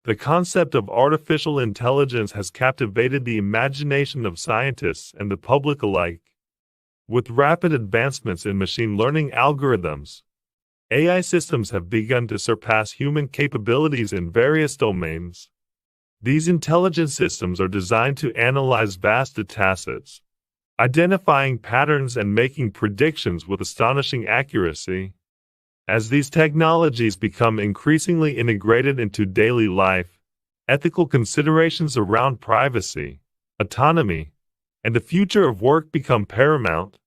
The concept of artificial intelligence has captivated the imagination of scientists and the public alike. With rapid advancements in machine learning algorithms, AI systems have begun to surpass human capabilities in various domains. These intelligent systems are designed to analyze vast datasets, identifying patterns and making predictions with astonishing accuracy. As these technologies become increasingly integrated into daily life, ethical considerations around privacy, autonomy, and the future of work become paramount.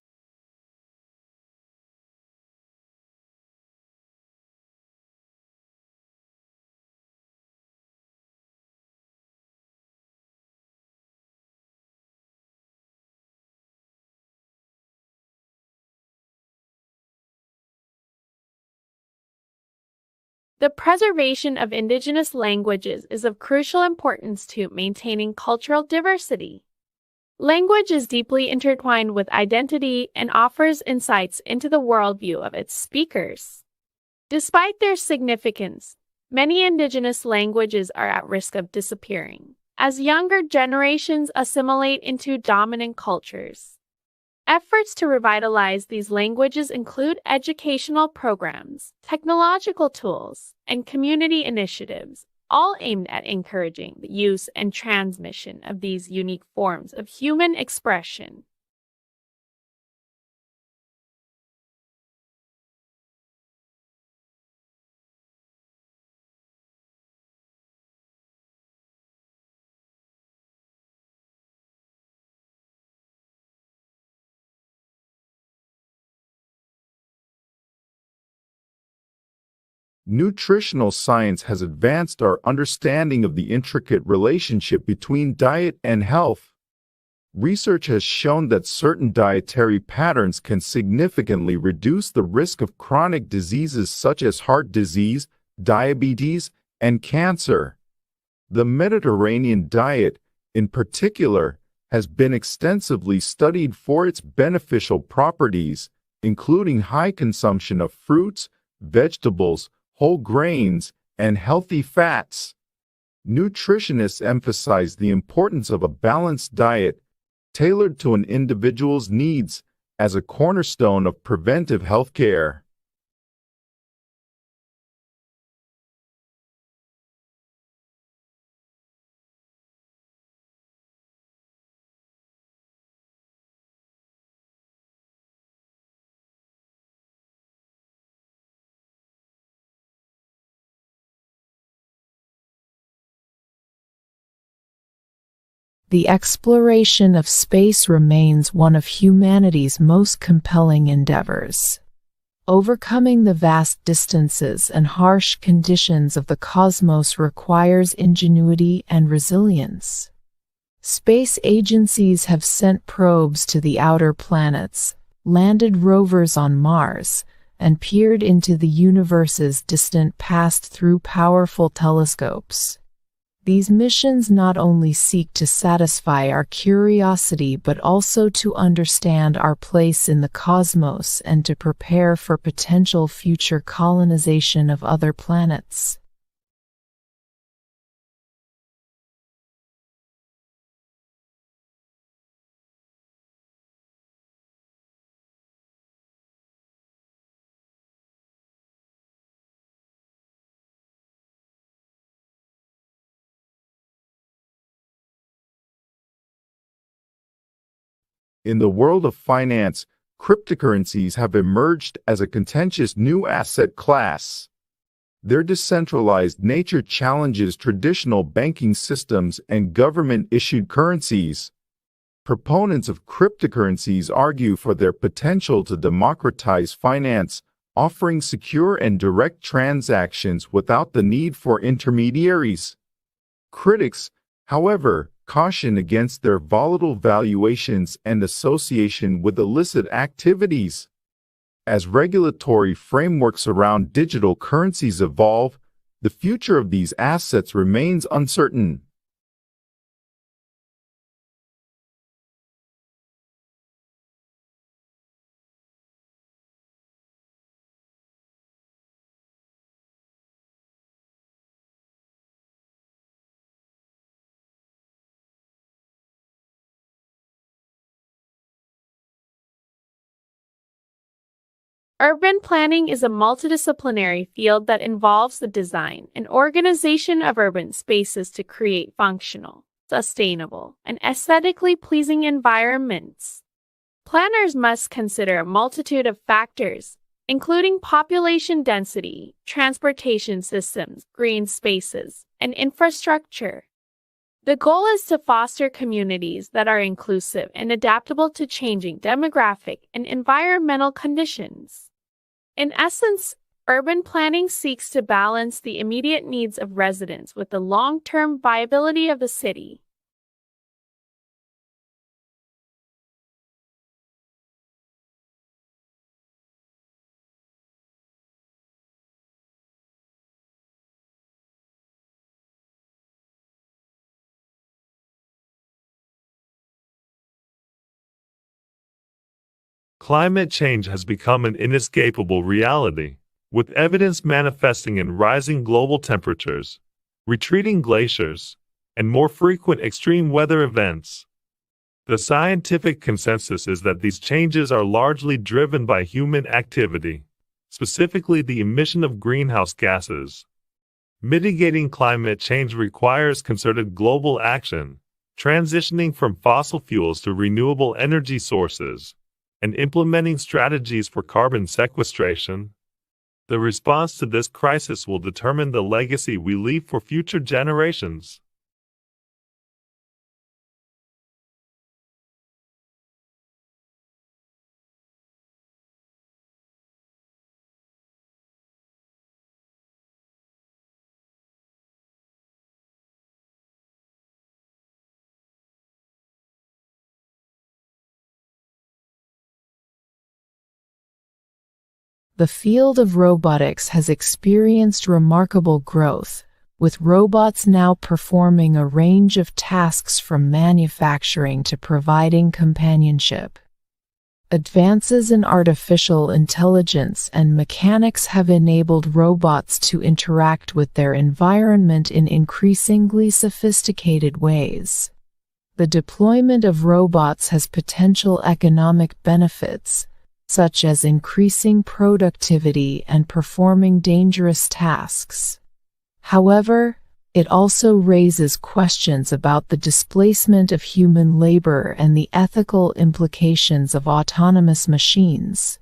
The preservation of indigenous languages is of crucial importance to maintaining cultural diversity. Language is deeply intertwined with identity and offers insights into the worldview of its speakers. Despite their significance, many indigenous languages are at risk of disappearing as younger generations assimilate into dominant cultures. Efforts to revitalize these languages include educational programs, technological tools, and community initiatives, all aimed at encouraging the use and transmission of these unique forms of human expression. Nutritional science has advanced our understanding of the intricate relationship between diet and health. Research has shown that certain dietary patterns can significantly reduce the risk of chronic diseases such as heart disease, diabetes, and cancer. The Mediterranean diet, in particular, has been extensively studied for its beneficial properties, including high consumption of fruits, vegetables, whole grains, and healthy fats. Nutritionists emphasize the importance of a balanced diet tailored to an individual's needs as a cornerstone of preventive health care. The exploration of space remains one of humanity's most compelling endeavors. Overcoming the vast distances and harsh conditions of the cosmos requires ingenuity and resilience. Space agencies have sent probes to the outer planets, landed rovers on Mars, and peered into the universe's distant past through powerful telescopes. These missions not only seek to satisfy our curiosity but also to understand our place in the cosmos and to prepare for potential future colonization of other planets. In the world of finance, cryptocurrencies have emerged as a contentious new asset class. Their decentralized nature challenges traditional banking systems and government-issued currencies. Proponents of cryptocurrencies argue for their potential to democratize finance, offering secure and direct transactions without the need for intermediaries. Critics, however, caution against their volatile valuations and association with illicit activities. As regulatory frameworks around digital currencies evolve, the future of these assets remains uncertain. Urban planning is a multidisciplinary field that involves the design and organization of urban spaces to create functional, sustainable, and aesthetically pleasing environments. Planners must consider a multitude of factors, including population density, transportation systems, green spaces, and infrastructure. The goal is to foster communities that are inclusive and adaptable to changing demographic and environmental conditions. In essence, urban planning seeks to balance the immediate needs of residents with the long-term viability of the city. Climate change has become an inescapable reality, with evidence manifesting in rising global temperatures, retreating glaciers, and more frequent extreme weather events. The scientific consensus is that these changes are largely driven by human activity, specifically the emission of greenhouse gases. Mitigating climate change requires concerted global action, transitioning from fossil fuels to renewable energy sources, and implementing strategies for carbon sequestration. The response to this crisis will determine the legacy we leave for future generations. The field of robotics has experienced remarkable growth, with robots now performing a range of tasks from manufacturing to providing companionship. Advances in artificial intelligence and mechanics have enabled robots to interact with their environment in increasingly sophisticated ways. The deployment of robots has potential economic benefits, such as increasing productivity and performing dangerous tasks. However, it also raises questions about the displacement of human labor and the ethical implications of autonomous machines.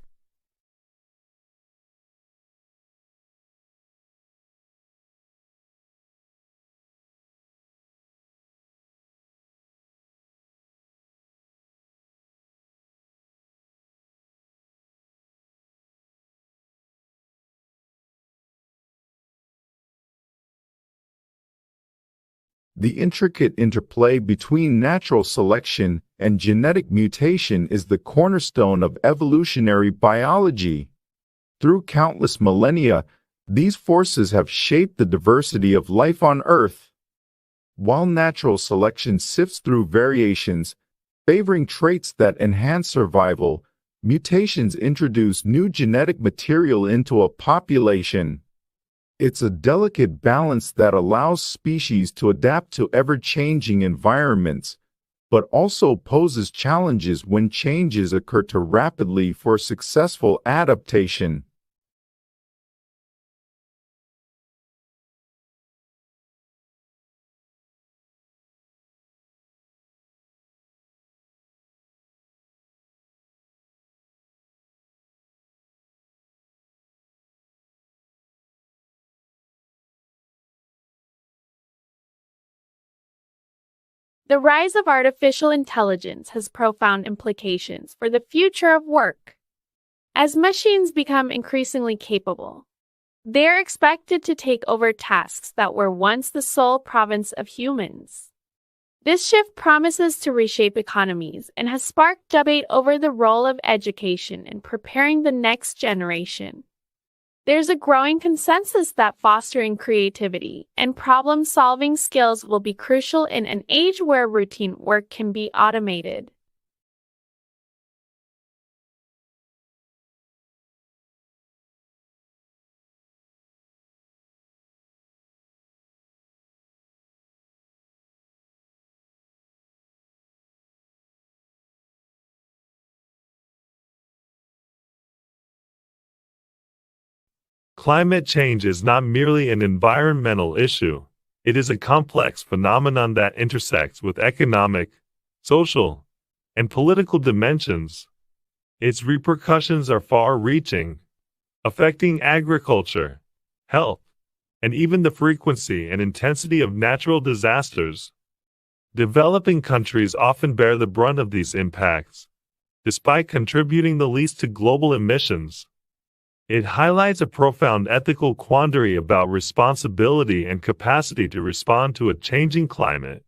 The intricate interplay between natural selection and genetic mutation is the cornerstone of evolutionary biology. Through countless millennia, these forces have shaped the diversity of life on Earth. While natural selection sifts through variations, favoring traits that enhance survival, mutations introduce new genetic material into a population. It's a delicate balance that allows species to adapt to ever-changing environments, but also poses challenges when changes occur too rapidly for successful adaptation. The rise of artificial intelligence has profound implications for the future of work. As machines become increasingly capable, they are expected to take over tasks that were once the sole province of humans. This shift promises to reshape economies and has sparked debate over the role of education in preparing the next generation. There's a growing consensus that fostering creativity and problem-solving skills will be crucial in an age where routine work can be automated. Climate change is not merely an environmental issue, it is a complex phenomenon that intersects with economic, social, and political dimensions. Its repercussions are far-reaching, affecting agriculture, health, and even the frequency and intensity of natural disasters. Developing countries often bear the brunt of these impacts, despite contributing the least to global emissions. It highlights a profound ethical quandary about responsibility and capacity to respond to a changing climate.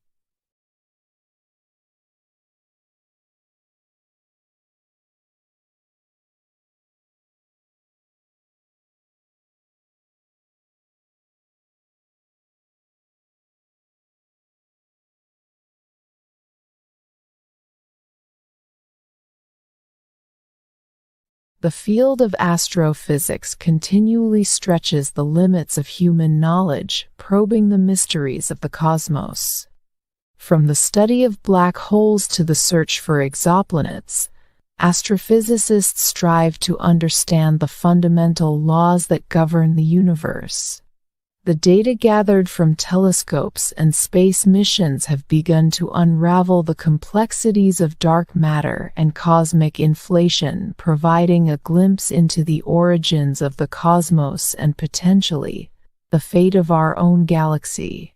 The field of astrophysics continually stretches the limits of human knowledge, probing the mysteries of the cosmos. From the study of black holes to the search for exoplanets, astrophysicists strive to understand the fundamental laws that govern the universe. The data gathered from telescopes and space missions have begun to unravel the complexities of dark matter and cosmic inflation, providing a glimpse into the origins of the cosmos and potentially the fate of our own galaxy.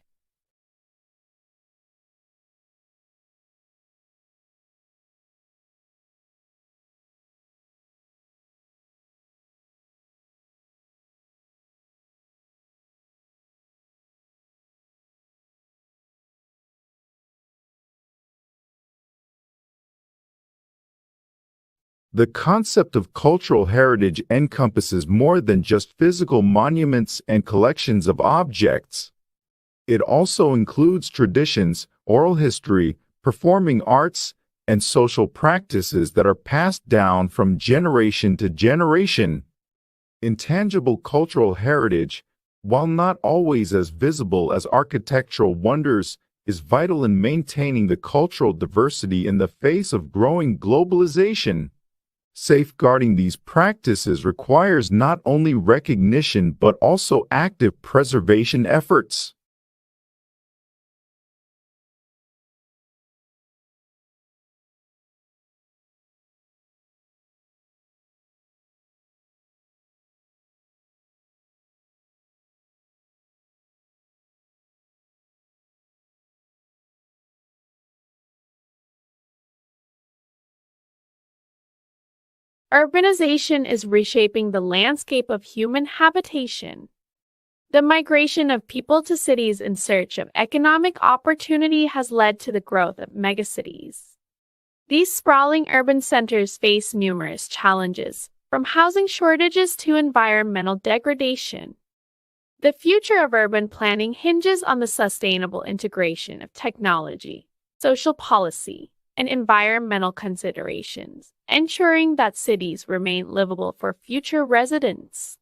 The concept of cultural heritage encompasses more than just physical monuments and collections of objects. It also includes traditions, oral history, performing arts, and social practices that are passed down from generation to generation. Intangible cultural heritage, while not always as visible as architectural wonders, is vital in maintaining the cultural diversity in the face of growing globalization. Safeguarding these practices requires not only recognition but also active preservation efforts. Urbanization is reshaping the landscape of human habitation. The migration of people to cities in search of economic opportunity has led to the growth of megacities. These sprawling urban centers face numerous challenges, from housing shortages to environmental degradation. The future of urban planning hinges on the sustainable integration of technology, social policy, and environmental considerations, ensuring that cities remain livable for future residents.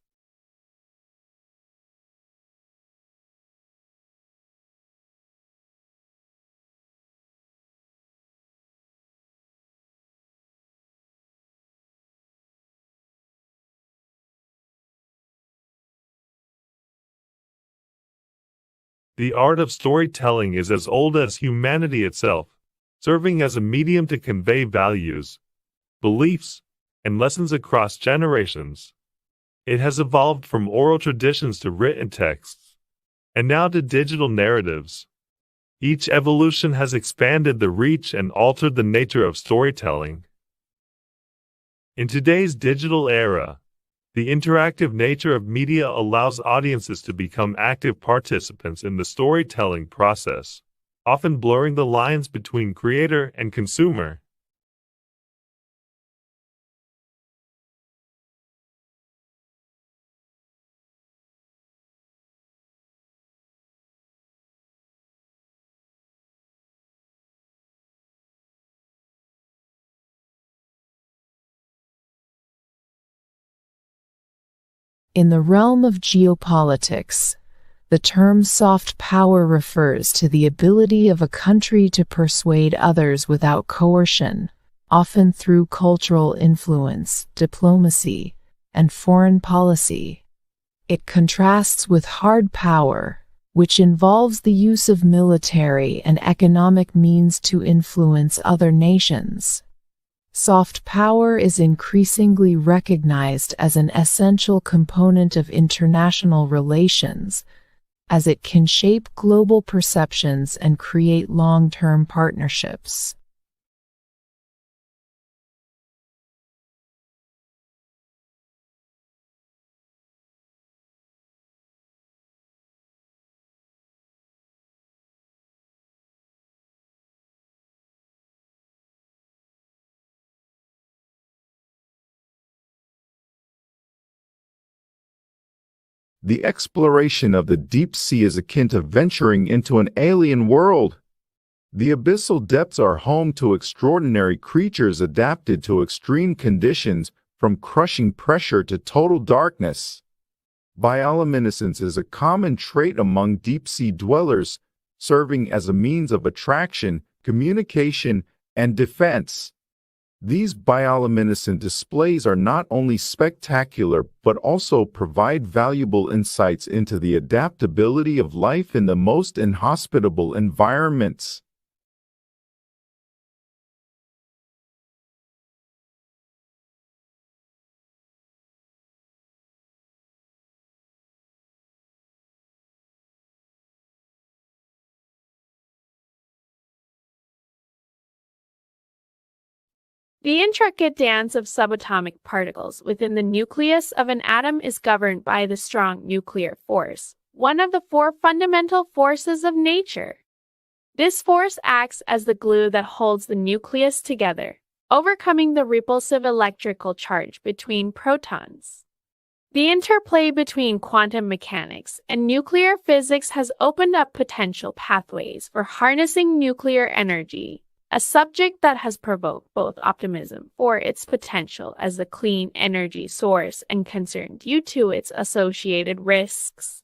The art of storytelling is as old as humanity itself, serving as a medium to convey values, beliefs, and lessons across generations. It has evolved from oral traditions to written texts, and now to digital narratives. Each evolution has expanded the reach and altered the nature of storytelling. In today's digital era, the interactive nature of media allows audiences to become active participants in the storytelling process, often blurring the lines between creator and consumer. In the realm of geopolitics, the term soft power refers to the ability of a country to persuade others without coercion, often through cultural influence, diplomacy, and foreign policy. It contrasts with hard power, which involves the use of military and economic means to influence other nations. Soft power is increasingly recognized as an essential component of international relations, as it can shape global perceptions and create long-term partnerships. The exploration of the deep sea is akin to venturing into an alien world. The abyssal depths are home to extraordinary creatures adapted to extreme conditions, from crushing pressure to total darkness. Bioluminescence is a common trait among deep-sea dwellers, serving as a means of attraction, communication, and defense. These bioluminescent displays are not only spectacular but also provide valuable insights into the adaptability of life in the most inhospitable environments. The intricate dance of subatomic particles within the nucleus of an atom is governed by the strong nuclear force, one of the four fundamental forces of nature. This force acts as the glue that holds the nucleus together, overcoming the repulsive electrical charge between protons. The interplay between quantum mechanics and nuclear physics has opened up potential pathways for harnessing nuclear energy, a subject that has provoked both optimism for its potential as a clean energy source and concern due to its associated risks.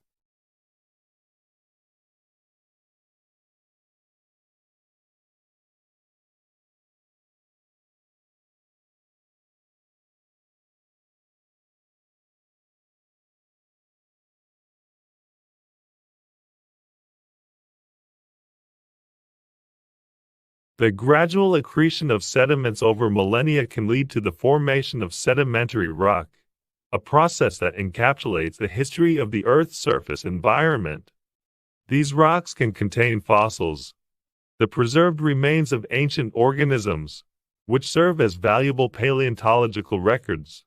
The gradual accretion of sediments over millennia can lead to the formation of sedimentary rock, a process that encapsulates the history of the Earth's surface environment. These rocks can contain fossils, the preserved remains of ancient organisms, which serve as valuable paleontological records.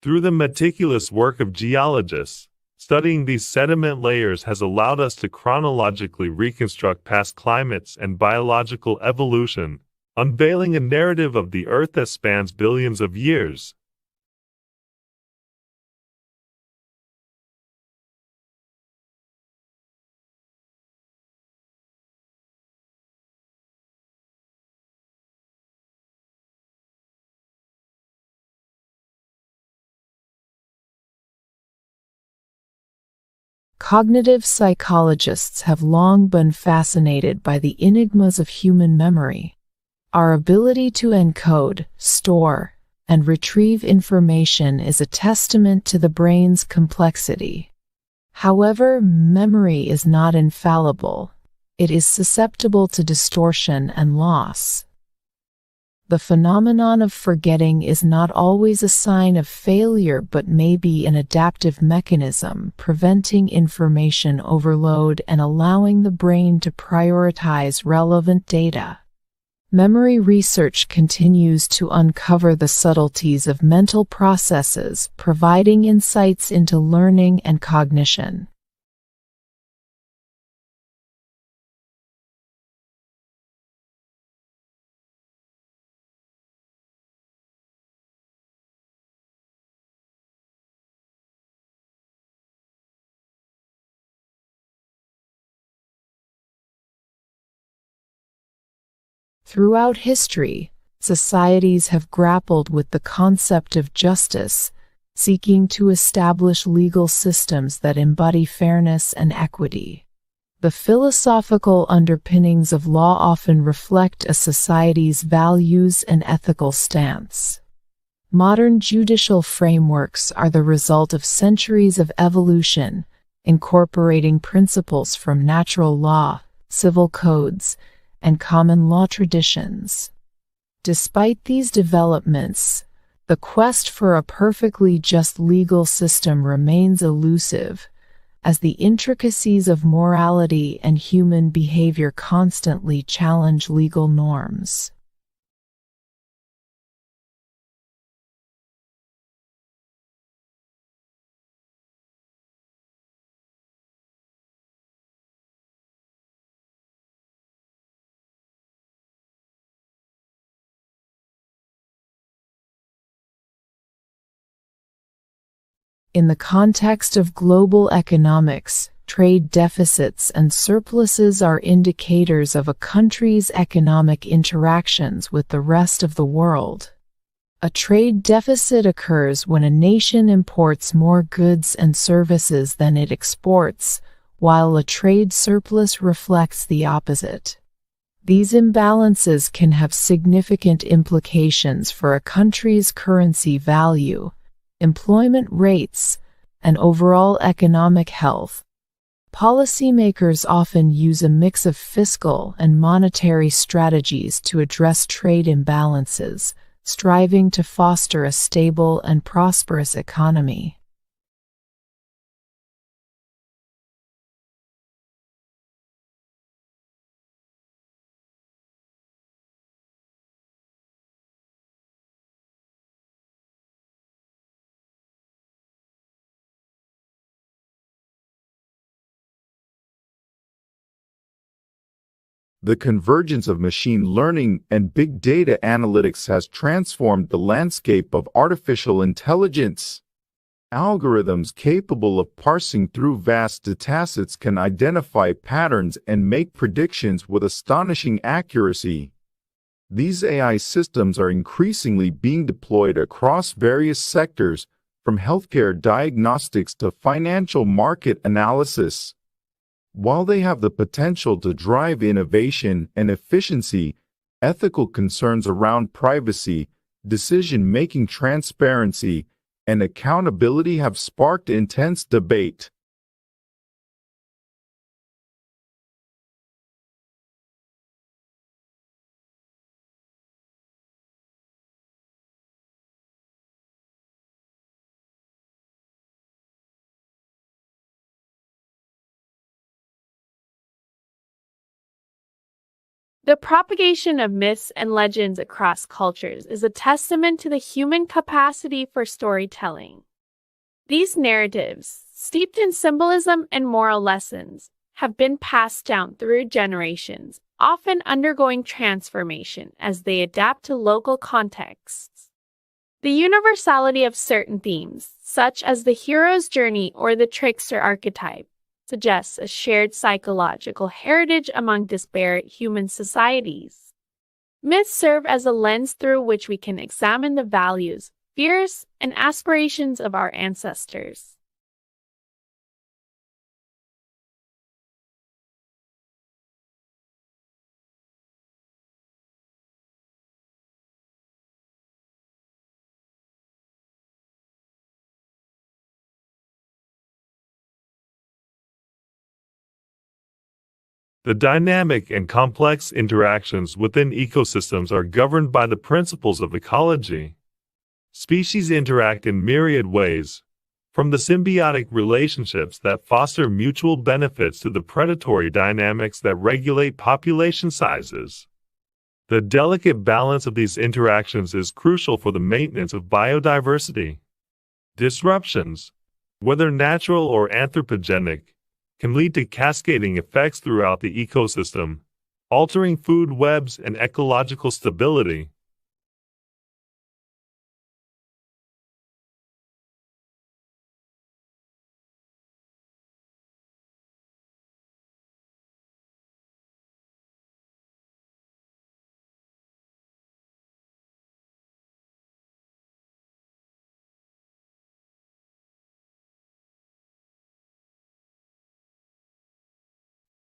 Through the meticulous work of geologists, studying these sediment layers has allowed us to chronologically reconstruct past climates and biological evolution, unveiling a narrative of the Earth that spans billions of years. Cognitive psychologists have long been fascinated by the enigmas of human memory. Our ability to encode, store, and retrieve information is a testament to the brain's complexity. However, memory is not infallible. It is susceptible to distortion and loss. The phenomenon of forgetting is not always a sign of failure but may be an adaptive mechanism preventing information overload and allowing the brain to prioritize relevant data. Memory research continues to uncover the subtleties of mental processes, providing insights into learning and cognition. Throughout history, societies have grappled with the concept of justice, seeking to establish legal systems that embody fairness and equity. The philosophical underpinnings of law often reflect a society's values and ethical stance. Modern judicial frameworks are the result of centuries of evolution, incorporating principles from natural law, civil codes, and common law traditions. Despite these developments, the quest for a perfectly just legal system remains elusive, as the intricacies of morality and human behavior constantly challenge legal norms. In the context of global economics, trade deficits and surpluses are indicators of a country's economic interactions with the rest of the world. A trade deficit occurs when a nation imports more goods and services than it exports, while a trade surplus reflects the opposite. These imbalances can have significant implications for a country's currency value, employment rates, and overall economic health. Policymakers often use a mix of fiscal and monetary strategies to address trade imbalances, striving to foster a stable and prosperous economy. The convergence of machine learning and big data analytics has transformed the landscape of artificial intelligence. Algorithms capable of parsing through vast datasets can identify patterns and make predictions with astonishing accuracy. These AI systems are increasingly being deployed across various sectors, from healthcare diagnostics to financial market analysis. While they have the potential to drive innovation and efficiency, ethical concerns around privacy, decision-making transparency, and accountability have sparked intense debate. The propagation of myths and legends across cultures is a testament to the human capacity for storytelling. These narratives, steeped in symbolism and moral lessons, have been passed down through generations, often undergoing transformation as they adapt to local contexts. The universality of certain themes, such as the hero's journey or the trickster archetype, suggests a shared psychological heritage among disparate human societies. Myths serve as a lens through which we can examine the values, fears, and aspirations of our ancestors. The dynamic and complex interactions within ecosystems are governed by the principles of ecology. Species interact in myriad ways, from the symbiotic relationships that foster mutual benefits to the predatory dynamics that regulate population sizes. The delicate balance of these interactions is crucial for the maintenance of biodiversity. Disruptions, whether natural or anthropogenic, can lead to cascading effects throughout the ecosystem, altering food webs and ecological stability.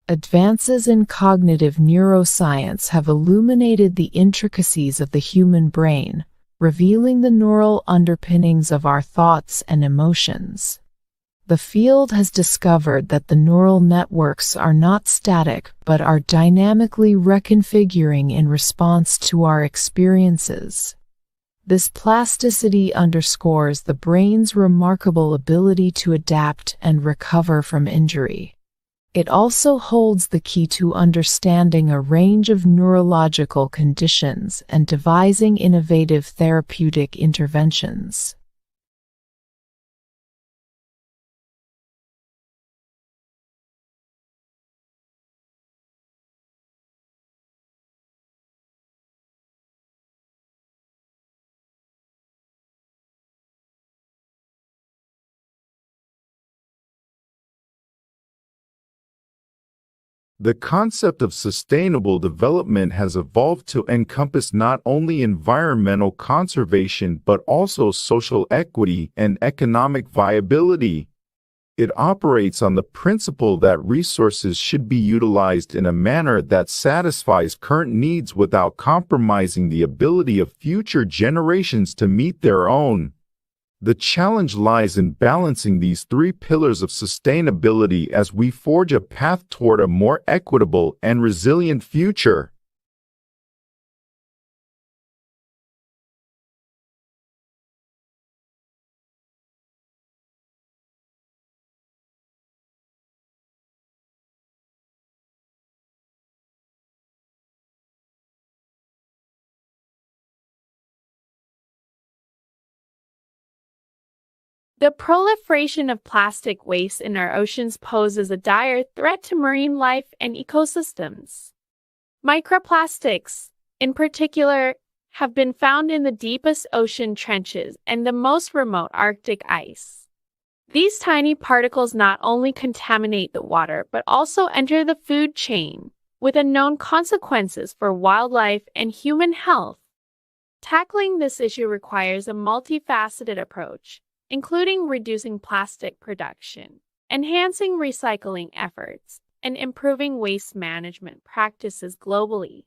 Advances in cognitive neuroscience have illuminated the intricacies of the human brain, revealing the neural underpinnings of our thoughts and emotions. The field has discovered that the neural networks are not static but are dynamically reconfiguring in response to our experiences. This plasticity underscores the brain's remarkable ability to adapt and recover from injury. It also holds the key to understanding a range of neurological conditions and devising innovative therapeutic interventions. The concept of sustainable development has evolved to encompass not only environmental conservation but also social equity and economic viability. It operates on the principle that resources should be utilized in a manner that satisfies current needs without compromising the ability of future generations to meet their own. The challenge lies in balancing these three pillars of sustainability as we forge a path toward a more equitable and resilient future. The proliferation of plastic waste in our oceans poses a dire threat to marine life and ecosystems. Microplastics, in particular, have been found in the deepest ocean trenches and the most remote Arctic ice. These tiny particles not only contaminate the water but also enter the food chain, with unknown consequences for wildlife and human health. Tackling this issue requires a multifaceted approach, including reducing plastic production, enhancing recycling efforts, and improving waste management practices globally.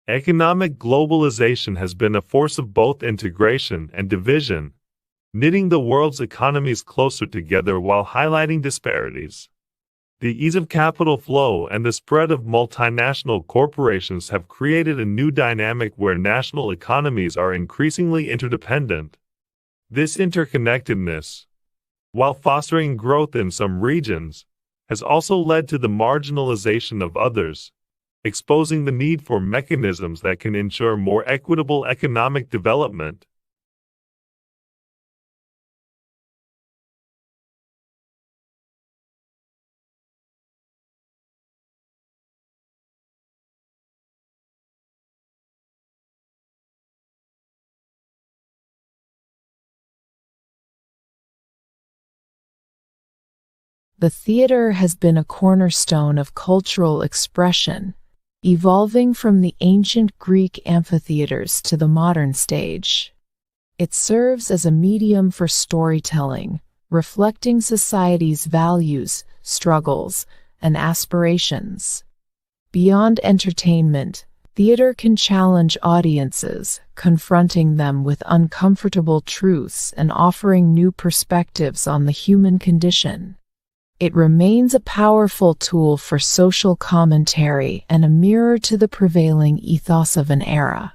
Economic globalization has been a force of both integration and division, knitting the world's economies closer together while highlighting disparities. The ease of capital flow and the spread of multinational corporations have created a new dynamic where national economies are increasingly interdependent. This interconnectedness, while fostering growth in some regions, has also led to the marginalization of others, exposing the need for mechanisms that can ensure more equitable economic development. The theater has been a cornerstone of cultural expression, evolving from the ancient Greek amphitheaters to the modern stage. It serves as a medium for storytelling, reflecting society's values, struggles, and aspirations. Beyond entertainment, theater can challenge audiences, confronting them with uncomfortable truths and offering new perspectives on the human condition. It remains a powerful tool for social commentary and a mirror to the prevailing ethos of an era.